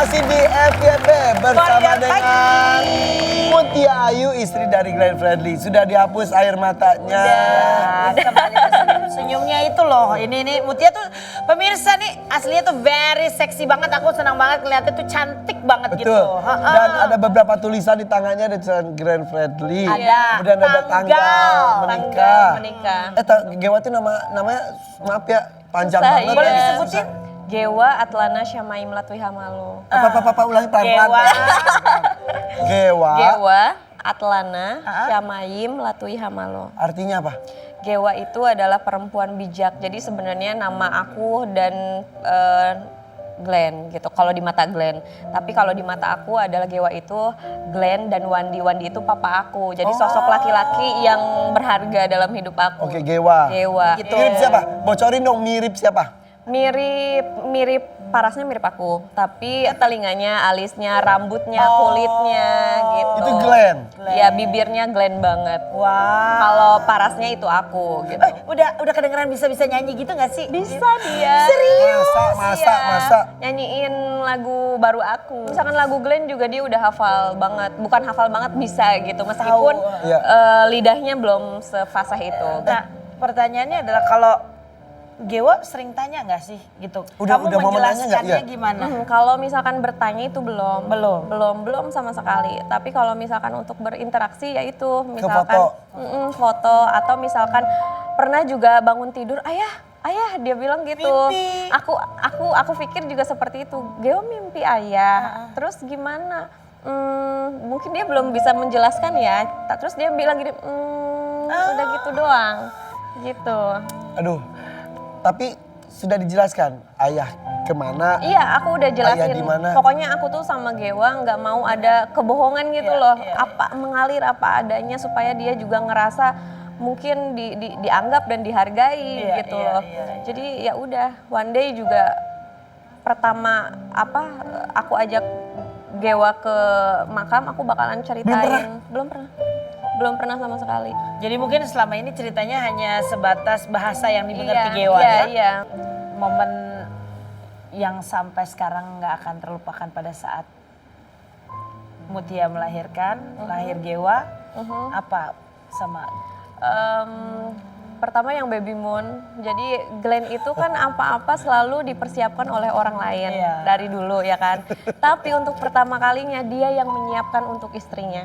masih di FYP bersama dengan Mutia Ayu, istri dari Glenn Fredly. Sudah dihapus air matanya. Kembali ke senyum-senyumnya itu loh. Ini nih Mutia tuh pemirsa nih aslinya tuh very seksi banget. Aku senang banget ngeliatnya tuh cantik banget Betul. gitu. Dan ada beberapa tulisan di tangannya ada tulisan Glenn Fredly. Ada. Kemudian ada tanggal menikah. menikah. Gewa tuh namanya maaf ya panjang Susah, banget. Boleh iya. disebutin? Gewa Atlana Syamaim Latwi Hamalo. Apa ulangi pelan-pelan. Gewa. Gewa. Gewa Atlana Syamaim Latwi Hamalo. Artinya apa? Gewa itu adalah perempuan bijak. Jadi sebenarnya nama aku dan Glenn gitu. Kalau di mata Glenn. Tapi kalau di mata aku adalah Gewa itu Glenn dan Wandi. Wandi itu papa aku. Jadi sosok laki-laki yang berharga dalam hidup aku. Oke, Gewa. Gewa. Gitu. Mirip siapa? Bocorin dong, mirip siapa? Mirip parasnya mirip aku, tapi telinganya, alisnya, rambutnya, kulitnya gitu. Itu Glenn. Ya bibirnya Glenn banget. Wah. Kalau parasnya itu aku gitu. Udah kedengeran bisa nyanyi gitu gak sih? Bisa dia. Serius? Masa. Nyanyiin lagu baru aku. Misalkan lagu Glenn juga dia udah hafal banget. Bukan hafal banget bisa gitu. Meskipun Iya. lidahnya belum sefasih itu. Nah pertanyaannya adalah kalau Gewa sering tanya gak sih gitu? Udah Kamu mau menanya nggak? menjelaskannya Iya. gimana? Kalau misalkan bertanya itu belum. Belum? Belum sama sekali. Tapi kalau misalkan untuk berinteraksi ya itu misalkan foto. foto atau misalkan pernah juga bangun tidur, ayah dia bilang gitu. Mimpi. Aku pikir juga seperti itu. Geo mimpi ayah. Terus gimana? Mungkin dia belum bisa menjelaskan ya. Terus dia bilang gini, udah gitu doang. Gitu. Aduh, tapi sudah dijelaskan ayah kemana? Iya, aku udah jelasin. Ayah di mana? Pokoknya aku tuh sama Gewa nggak mau ada kebohongan gitu loh. Apa mengalir apa adanya supaya dia juga ngerasa mungkin dianggap dan dihargai gitu loh. Jadi ya udah, one day juga pertama aku ajak Gewa ke makam, aku bakalan ceritain. Belum pernah sama sekali. Jadi mungkin selama ini ceritanya hanya sebatas bahasa yang dimengerti Gewa ya? Iya. Momen yang sampai sekarang nggak akan terlupakan pada saat Mutia melahirkan, lahir Gewa, apa sama? Pertama yang baby moon, jadi Glenn itu kan apa-apa selalu dipersiapkan oleh orang lain dari dulu ya kan. Tapi untuk pertama kalinya dia yang menyiapkan untuk istrinya.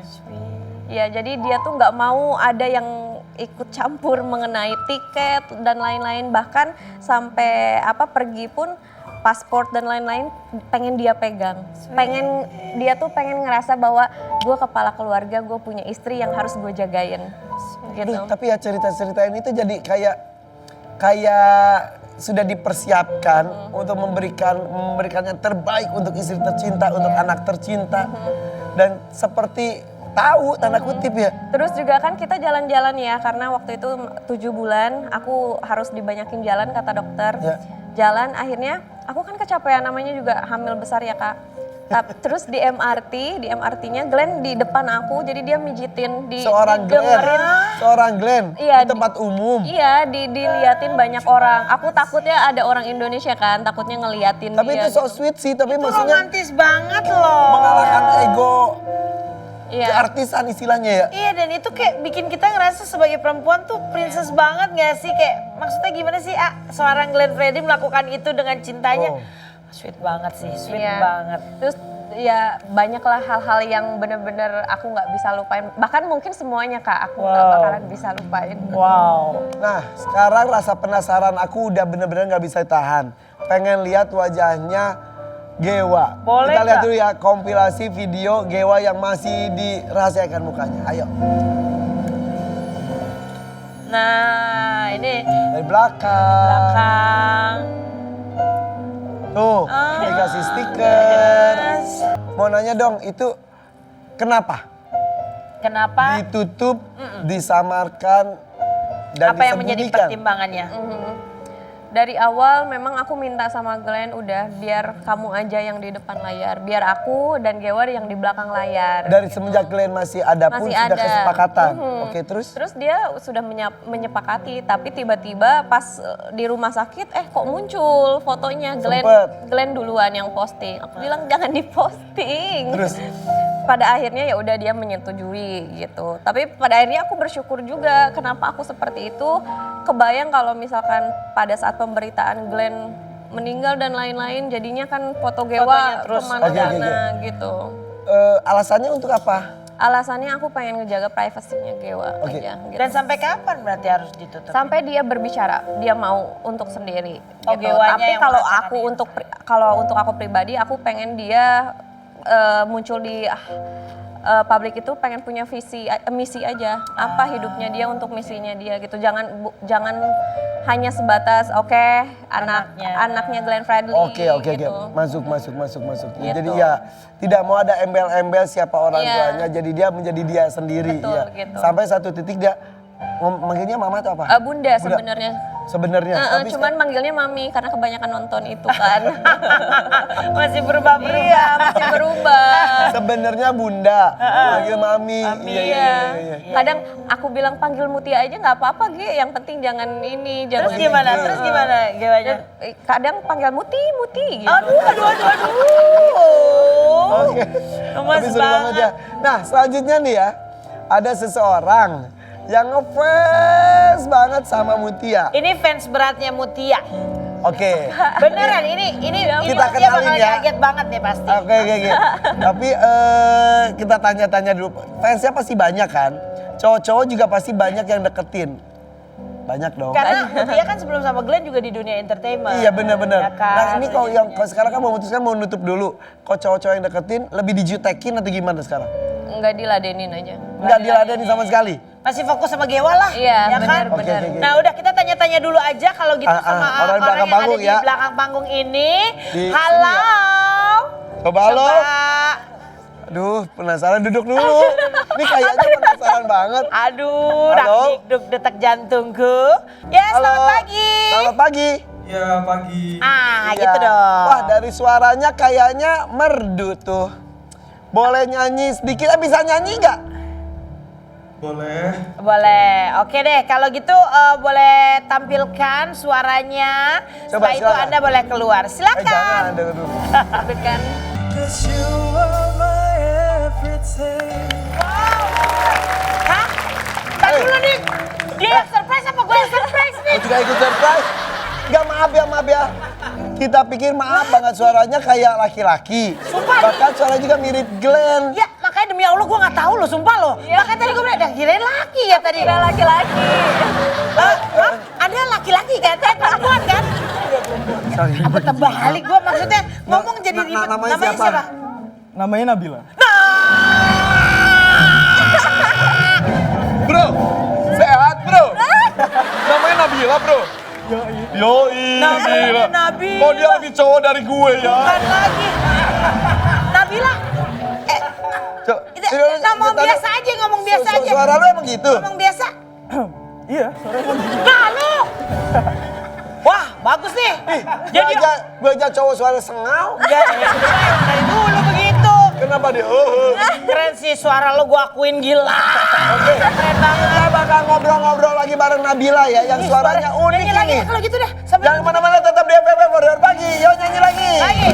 Ya jadi dia tuh nggak mau ada yang ikut campur mengenai tiket dan lain-lain, bahkan sampai pergi pun paspor dan lain-lain pengen dia pegang. Pengen ngerasa bahwa gue kepala keluarga, gue punya istri yang harus gue jagain. Gitu. Aduh, tapi ya cerita-cerita ini tuh jadi kayak sudah dipersiapkan untuk memberikan yang terbaik untuk istri tercinta, untuk anak tercinta. Dan seperti tahu tanda kutip ya. Terus juga kan kita jalan-jalan ya, karena waktu itu 7 bulan aku harus dibanyakin jalan kata dokter. Ya. Jalan akhirnya aku kan kecapean, namanya juga hamil besar ya Kak. Terus di MRT-nya Glenn di depan aku, jadi dia mijitin, Seorang Glenn Iya, di tempat umum. Iya, diliatin banyak orang. Aku takutnya ada orang Indonesia kan, takutnya ngeliatin Tapi dia. itu so sweet sih, tapi Itu maksudnya romantis banget loh. mengalahkan ego Iya. keartisan istilahnya ya. Iya, dan itu kayak bikin kita ngerasa sebagai perempuan tuh princess banget gak sih? Kayak maksudnya gimana sih seorang Glenn Fredly melakukan itu dengan cintanya? Sweet banget sih, sweet Iya. banget. Terus ya banyaklah hal-hal yang bener-bener aku nggak bisa lupain. Bahkan mungkin semuanya Kak, aku nggak bakalan bisa lupain. Wow. Nah, sekarang rasa penasaran aku udah bener-bener gak bisa tahan. Pengen lihat wajahnya Gewa. Boleh Kita lihat nggak? dulu ya kompilasi video Gewa yang masih dirahasiakan mukanya. Ayo. Nah, ini Dari belakang. belakang. Tuh, dikasih stiker. Mau nanya dong, itu kenapa? Kenapa? Ditutup, disamarkan, dan Apa yang menjadi disembunyikan? pertimbangannya? Dari awal memang aku minta sama Glenn udah biar kamu aja yang di depan layar, biar aku dan Gewar yang di belakang layar. Dari semenjak Glenn masih ada pun Masih sudah ada. kesepakatan. Oke, terus? Terus dia sudah menyepakati, tapi tiba-tiba pas di rumah sakit, kok muncul fotonya Glenn duluan yang posting. Aku bilang jangan diposting. Terus? Pada akhirnya ya udah dia menyetujui gitu. Tapi pada akhirnya aku bersyukur juga kenapa aku seperti itu. Kebayang kalau misalkan pada saat pemberitaan Glenn meninggal dan lain-lain, jadinya kan foto Gewa kemana-mana gitu. Alasannya untuk apa? Alasannya aku pengen ngejaga privasinya Gewa aja. Gitu. Dan sampai kapan berarti harus ditutup? Sampai dia berbicara, dia mau untuk sendiri. Oh, gitu. Gewanya Tapi yang kalau untuk aku pribadi, aku pengen dia muncul di publik itu pengen punya misi aja. Apa hidupnya dia untuk misinya dia gitu. Jangan hanya sebatas anaknya Glenn Fredly. Oke. Gitu. Masuk. Gitu. Jadi ya tidak mau ada embel-embel siapa orang Iya. tuanya. Jadi dia menjadi dia sendiri. Betul, Ya. gitu. Sampai satu titik dia manggilnya mama atau apa? Bunda sebenarnya. Sebenarnya. Cuman manggilnya mami karena kebanyakan nonton itu kan. Masih berubah-berubah. Iya, masih berubah. Sebenarnya bunda, panggil mami. Iya. Kadang aku bilang panggil Mutia aja nggak apa-apa, Ge. Yang penting jangan ini, jangan. Terus gimana Gewanya? Kadang panggil Muti gitu. Aduh. Oke. Gemes Tapi seru banget ya. banget. Nah, selanjutnya nih ya, ada seseorang yang ngefans banget sama Mutia. Ini fans beratnya Mutia. Oke. Beneran ini Kita Mutia kenalin bakal ya. kaget banget nih pasti. Oke. Tapi kita tanya-tanya dulu. Fansnya pasti banyak kan? Cowok-cowok juga pasti banyak yang deketin. Banyak dong. Karena Mutia kan sebelum sama Glenn juga di dunia entertainment. Iya benar-benar. Ya kan? Nah ini kalau sekarang kan memutuskan mau nutup dulu. Kok cowok-cowok yang deketin lebih dijutekin atau gimana sekarang? Enggak diladenin aja. Enggak diladenin sama sekali? Masih fokus sama Gewa lah. Iya, ya kan? benar. Oke. Nah udah kita tanya-tanya dulu aja kalau gitu sama orang orang, belakang yang panggung ada ya. di belakang panggung ini. Di Halo. Coba halo. Aduh penasaran, duduk dulu. Ini kayaknya penasaran banget. Aduh, Halo. dak detak jantungku. Ya, selamat pagi. Selamat pagi. Ya pagi. Ah, Iya. gitu dong. Wah dari suaranya kayaknya merdu tuh. Boleh nyanyi sedikit, bisa nyanyi nggak? Boleh. Boleh. Oke deh, kalau gitu boleh tampilkan suaranya. Coba, Setelah itu silakan. Anda boleh keluar. Silakan. Jangan, dengar dulu. Tapi kan Hah? Tadi dulu nih. Dia yang surprise apa gue yang surprise nih? Mau juga ikut surprise? Enggak, maaf ya. Kita pikir maaf banget suaranya kayak laki-laki. Sumpah. Bahkan suaranya juga mirip Glenn. Ya, makanya demi Allah gue gak tahu loh, sumpah loh. Makanya tadi gue bilang, dah kirain laki ya tadi. kira laki-laki. Maaf, Anda laki-laki kan? Saya perempuan kan? Sorry. Apa terbalik gue maksudnya ngomong jadi ribet. namanya siapa? Namanya Nabila. Bro, sehat bro. Namanya Nabila bro. Yoi, Namanya Nabila. Kok dia lebih cowok dari gue ya? Bukan lagi. Nabila. Ngomong biasa aja, ngomong biasa aja. Suara lu emang gitu? Ngomong biasa. Iya, suaranya gitu. Nah lu. Wah, bagus nih. Jadi gue aja cowok suara sengau. Enggak, dari dulu begitu. Kenapa dia? Keren sih suara lo, gue akuin gila. Oke, Keren banget. kita bakal ngobrol-ngobrol lagi bareng Nabila ya, yang suaranya unik Nyanyi lagi ini. ya kalau gitu deh. Sampai Jangan kemana-mana, tetap di FFM Warrior Pagi. Yo nyanyi lagi. lagi.